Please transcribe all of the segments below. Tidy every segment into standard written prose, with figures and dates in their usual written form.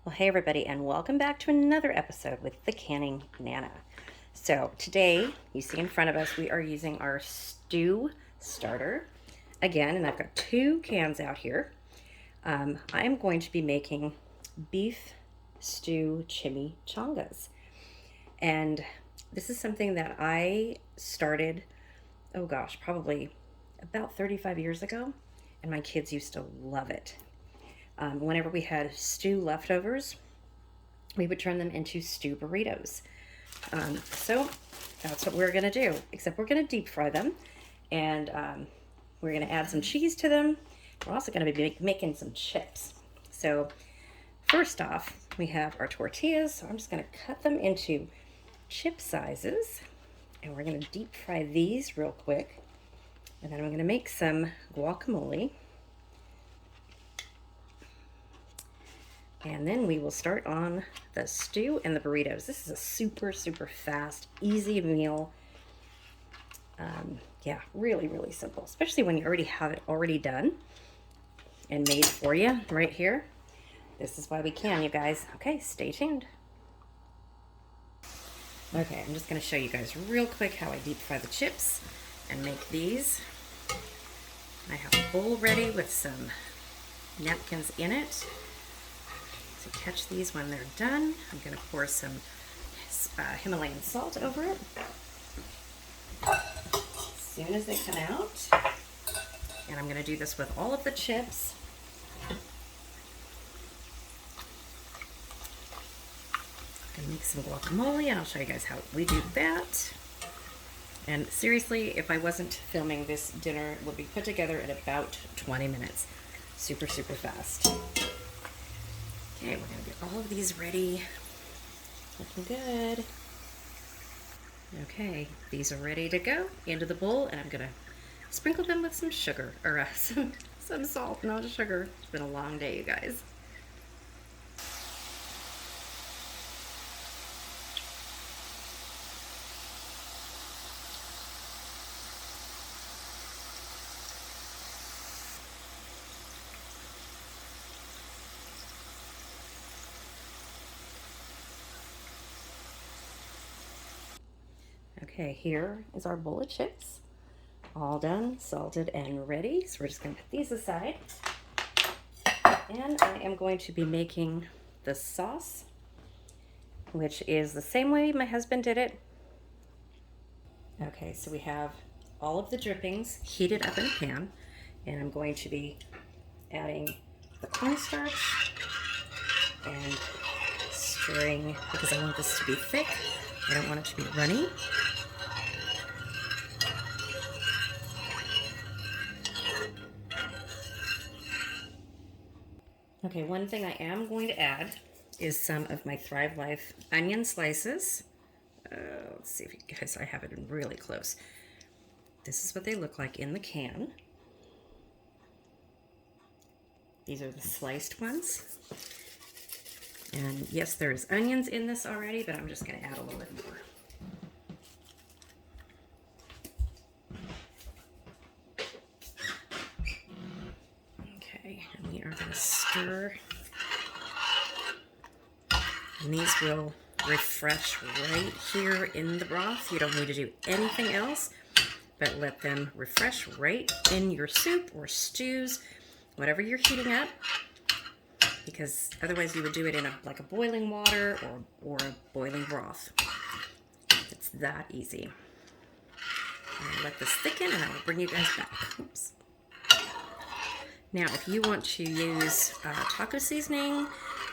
Well, hey everybody, and welcome back to another episode with the Canning Nana. So today, you see in front of us, we are using our stew starter again, and I've got 2 cans out here. I am going to be making beef stew chimichangas, and this is something that I started, oh gosh, probably about 35 years ago, and my kids used to love it. Whenever we had stew leftovers, we would turn them into stew burritos. So that's what we're going to do, except we're going to deep fry them, and we're going to add some cheese to them. We're also going to be making some chips. So first off, we have our tortillas. So I'm just going to cut them into chip sizes, and we're going to deep fry these real quick. And then I'm going to make some guacamole. And then we will start on the stew and the burritos. This is a super, super fast, easy meal. Yeah, really, really simple, especially when you already have it already done and made for you right here. This is why we can, you guys. Okay, stay tuned. Okay, I'm just going to show you guys real quick how I deep fry the chips and make these. I have a bowl ready with some napkins in it. To catch these when they're done, I'm going to pour some Himalayan salt over it as soon as they come out. And I'm going to do this with all of the chips. I'm going to make some guacamole, and I'll show you guys how we do that. And seriously, if I wasn't filming, this dinner would be put together in about 20 minutes. Super, super fast. Okay, we're going to get all of these ready. Looking good. Okay, these are ready to go into the bowl, and I'm going to sprinkle them with some sugar, or some salt, not sugar. It's been a long day, you guys. Okay, here is our bowl of chips. All done, salted, and ready. So we're just going to put these aside. And I am going to be making the sauce, which is the same way my husband did it. Okay, so we have all of the drippings heated up in a pan, and I'm going to be adding the cornstarch and stirring because I want this to be thick. I don't want it to be runny. Okay, one thing I am going to add is some of my Thrive Life onion slices. Let's see if you guys, I have it in really close. This is what they look like in the can. These are the sliced ones. And yes, there's onions in this already, but I'm just going to add a little bit more. Okay, and we are going to stir. And these will refresh right here in the broth. You don't need to do anything else, but let them refresh right in your soup or stews, whatever you're heating up, because otherwise you would do it in like a boiling water or a boiling broth. It's that easy. And let this thicken, and I will bring you guys back. Oops. Now, if you want to use taco seasoning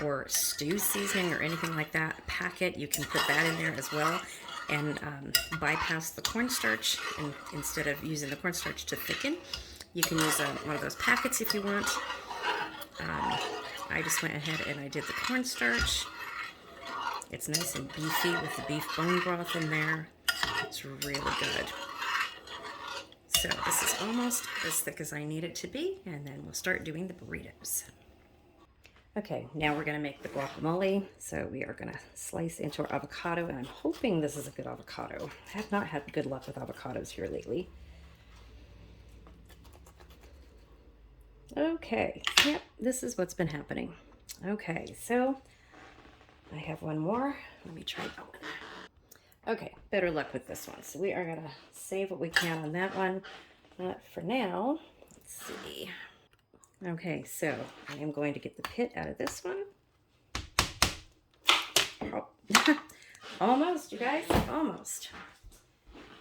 or stew seasoning or anything like that, packet, you can put that in there as well and bypass the cornstarch. And instead of using the cornstarch to thicken, you can use one of those packets if you want. I just went ahead and I did the cornstarch. It's nice and beefy with the beef bone broth in there. It's really good. So this is almost as thick as I need it to be, and then we'll start doing the burritos. Okay, now we're going to make the guacamole. So we are going to slice into our avocado, and I'm hoping this is a good avocado. I have not had good luck with avocados here lately. Okay, yep, this is what's been happening. Okay, so I have one more. Let me try that one. Okay, better luck with this one. So we are gonna save what we can on that one. But for now, let's see. Okay, so I am going to get the pit out of this one. Oh. Almost, you guys, almost.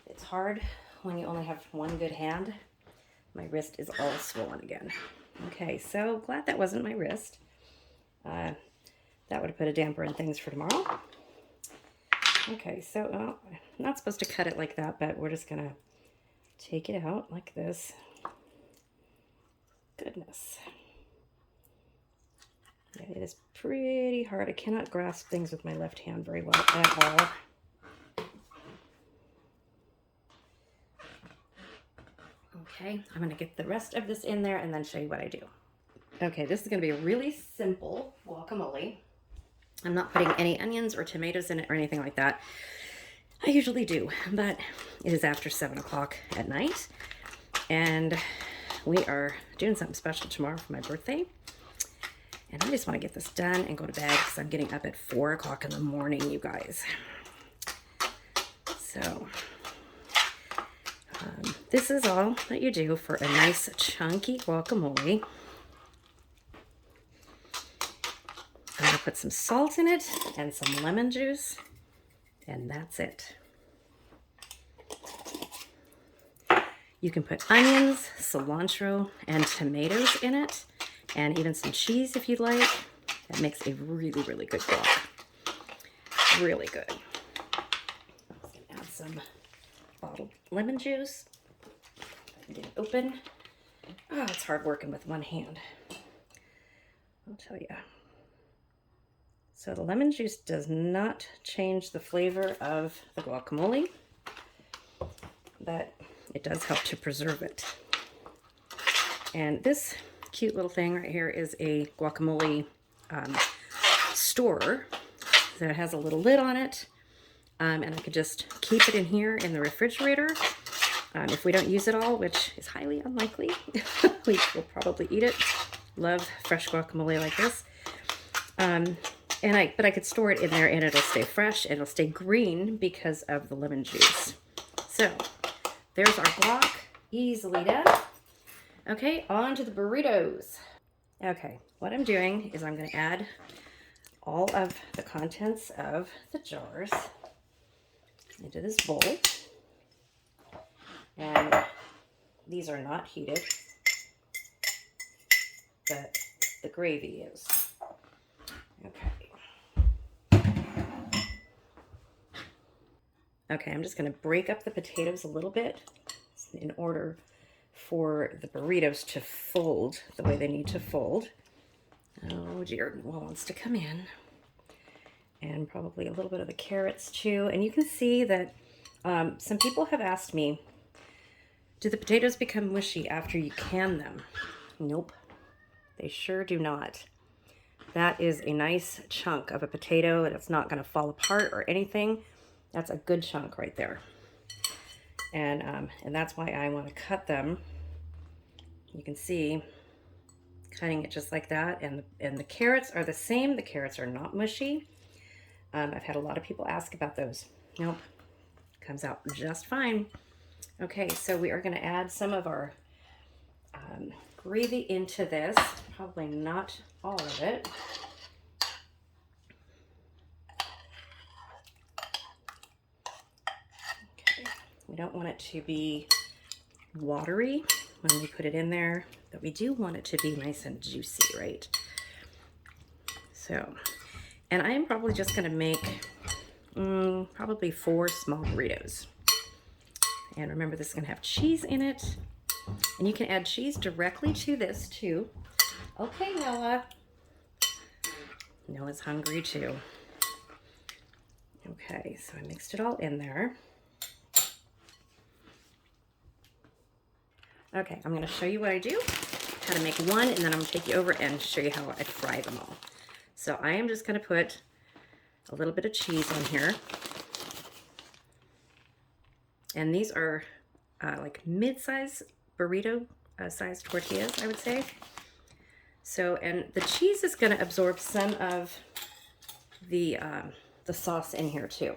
It's hard when you only have one good hand. My wrist is all swollen again. Okay, so glad that wasn't my wrist. That would have put a damper in things for tomorrow. Okay, so I'm not supposed to cut it like that, but we're just gonna take it out like this. Goodness. Yeah, it is pretty hard. I cannot grasp things with my left hand very well at all. Okay, I'm gonna get the rest of this in there and then show you what I do. Okay, this is gonna be a really simple guacamole. I'm not putting any onions or tomatoes in it or anything like that. I usually do, but it is after 7 o'clock at night and we are doing something special tomorrow for my birthday. And I just want to get this done and go to bed because I'm getting up at 4 o'clock in the morning, you guys. So this is all that you do for a nice chunky guacamole. I'm going to put some salt in it and some lemon juice, and that's it. You can put onions, cilantro, and tomatoes in it, and even some cheese if you'd like. That makes a really, really good guac. Really good. I'm just going to add some bottled lemon juice. Get it open. Oh, it's hard working with one hand. I'll tell you. So the lemon juice does not change the flavor of the guacamole, but it does help to preserve it. And this cute little thing right here is a guacamole store that has a little lid on it, and I could just keep it in here in the refrigerator. If we don't use it all, which is highly unlikely, we will probably eat it. Love fresh guacamole like this. But I could store it in there and it'll stay fresh and it'll stay green because of the lemon juice. So there's our guac, easily done. Okay, on to the burritos. Okay, what I'm doing is I'm going to add all of the contents of the jars into this bowl. And these are not heated, but the gravy is. Okay. Okay, I'm just going to break up the potatoes a little bit in order for the burritos to fold the way they need to fold. Oh, dear, wants to come in. And probably a little bit of the carrots too. And you can see that some people have asked me, do the potatoes become mushy after you can them? Nope, they sure do not. That is a nice chunk of a potato and it's not going to fall apart or anything. That's a good chunk right there. And that's why I want to cut them. You can see cutting it just like that, and the carrots are the same. The carrots are not mushy. I've had a lot of people ask about those. Nope, comes out just fine. Okay, so we are going to add some of our gravy into this. Probably not all of it. Okay, we don't want it to be watery when we put it in there, but we do want it to be nice and juicy, right? So, and I am probably just going to make probably 4 small burritos. And remember, this is going to have cheese in it. And you can add cheese directly to this too. Okay, Noah. Noah's hungry too. Okay, so I mixed it all in there. Okay, I'm going to show you what I do, how to make one, and then I'm going to take you over and show you how I fry them all. So I am just going to put a little bit of cheese on here. And these are like mid-size burrito size tortillas, I would say. So, and the cheese is going to absorb some of the sauce in here too.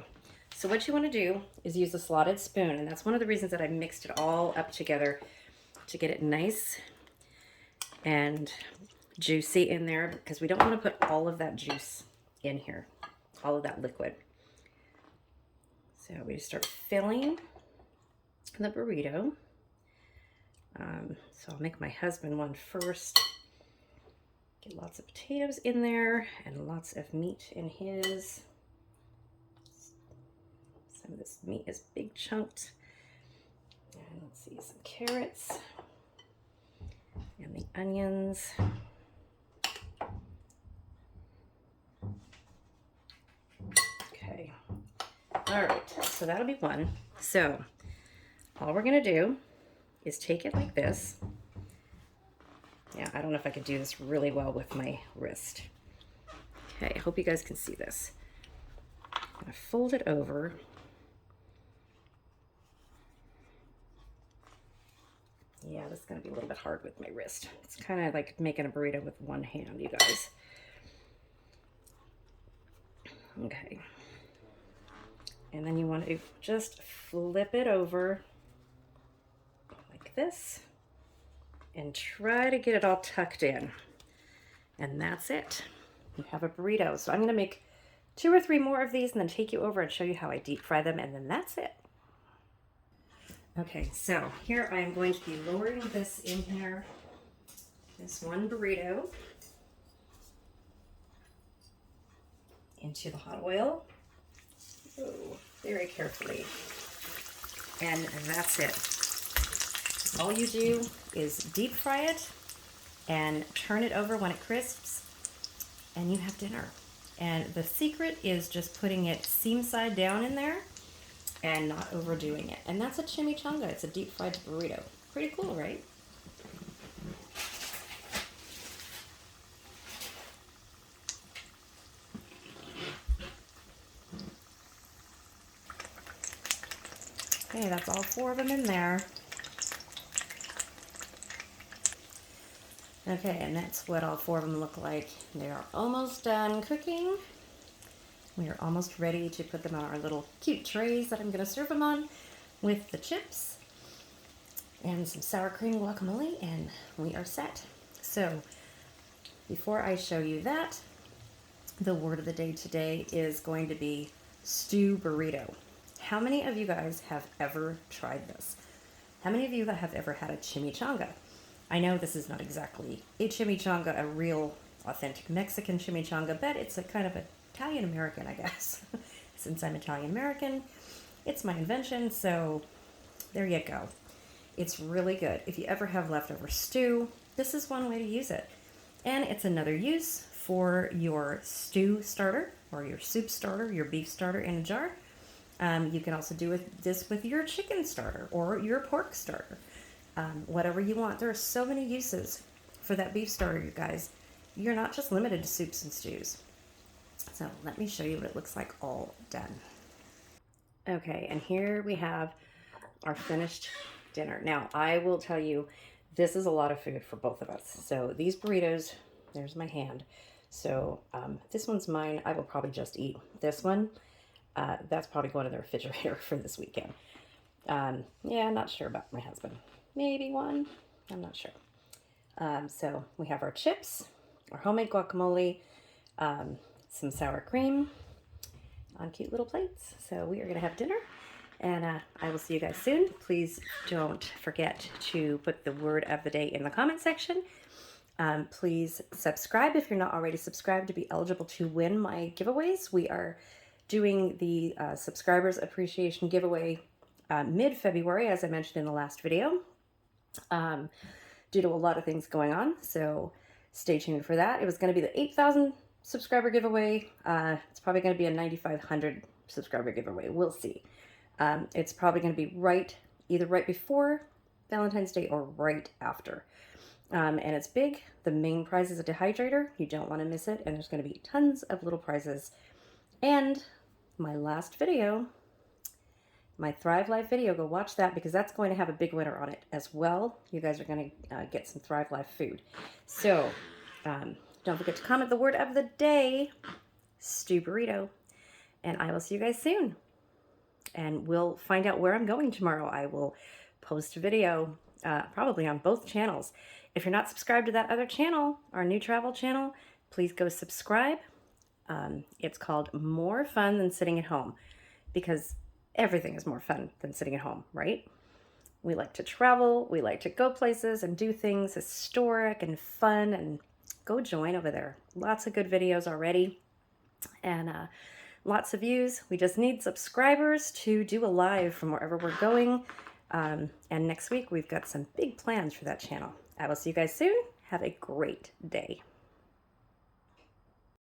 So what you want to do is use a slotted spoon, and that's one of the reasons that I mixed it all up together to get it nice and juicy in there, because we don't want to put all of that juice in here, all of that liquid. So we just start filling the burrito. So I'll make my husband one first. Get lots of potatoes in there and lots of meat in his. Some of this meat is big chunked. And let's see, some carrots and the onions. Okay. All right, so that'll be one. So all we're gonna do is take it like this. Yeah, I don't know if I could do this really well with my wrist. Okay, I hope you guys can see this. I'm gonna fold it over. Yeah, this is gonna be a little bit hard with my wrist. It's kind of like making a burrito with one hand, you guys. Okay. And then you want to just flip it over like this and try to get it all tucked in. And that's it. You have a burrito. So I'm going to make 2 or 3 more of these and then take you over and show you how I deep fry them, and then that's it. Okay, so here I am going to be lowering this in here, this one burrito, into the hot oil. Oh, very carefully. And that's it. All you do is deep fry it and turn it over when it crisps, and you have dinner. And the secret is just putting it seam side down in there and not overdoing it. And that's a chimichanga. It's a deep fried burrito. Pretty cool, right? Okay, that's all 4 of them in there. Okay, and that's what all 4 of them look like. They are almost done cooking. We are almost ready to put them on our little cute trays that I'm going to serve them on with the chips and some sour cream guacamole, and we are set. So before I show you that, the word of the day today is going to be stew burrito. How many of you guys have ever tried this? How many of you have ever had a chimichanga? I know this is not exactly a chimichanga, a real authentic Mexican chimichanga, but it's a kind of Italian-American, I guess. Since I'm Italian-American, it's my invention, so there you go. It's really good. If you ever have leftover stew, this is one way to use it. And it's another use for your stew starter or your soup starter, your beef starter in a jar. You can also do this with your chicken starter or your pork starter. Whatever you want. There are so many uses for that beef starter, you guys. You're not just limited to soups and stews. So let me show you what it looks like all done. Okay, and here we have our finished dinner. Now, I will tell you, this is a lot of food for both of us. So these burritos, there's my hand. So this one's mine. I will probably just eat this one. That's probably going in the refrigerator for this weekend. Yeah, I'm not sure about my husband. Maybe one. I'm not sure. So we have our chips, our homemade guacamole, some sour cream on cute little plates. So we are going to have dinner, and I will see you guys soon. Please don't forget to put the word of the day in the comment section. Please subscribe if you're not already subscribed to be eligible to win my giveaways. We are doing the subscribers appreciation giveaway mid-February, as I mentioned in the last video, due to a lot of things going on. So stay tuned for that. It was going to be the 8,000 subscriber giveaway. It's probably going to be a 9,500 subscriber giveaway. We'll see. It's probably going to be either right before Valentine's Day or right after. And it's big. The main prize is a dehydrator. You don't want to miss it. And there's going to be tons of little prizes. And my last video, my Thrive Life video, go watch that because that's going to have a big winner on it as well. You guys are going to get some Thrive Life food. So don't forget to comment the word of the day, stew burrito. And I will see you guys soon. And we'll find out where I'm going tomorrow. I will post a video, probably on both channels. If you're not subscribed to that other channel, our new travel channel, please go subscribe. It's called More Fun Than Sitting at Home, because everything is more fun than sitting at home, right? We like to travel, we like to go places and do things historic and fun, and go join over there. Lots of good videos already, and lots of views. We just need subscribers to do a live from wherever we're going. And next week, we've got some big plans for that channel. I will see you guys soon. Have a great day.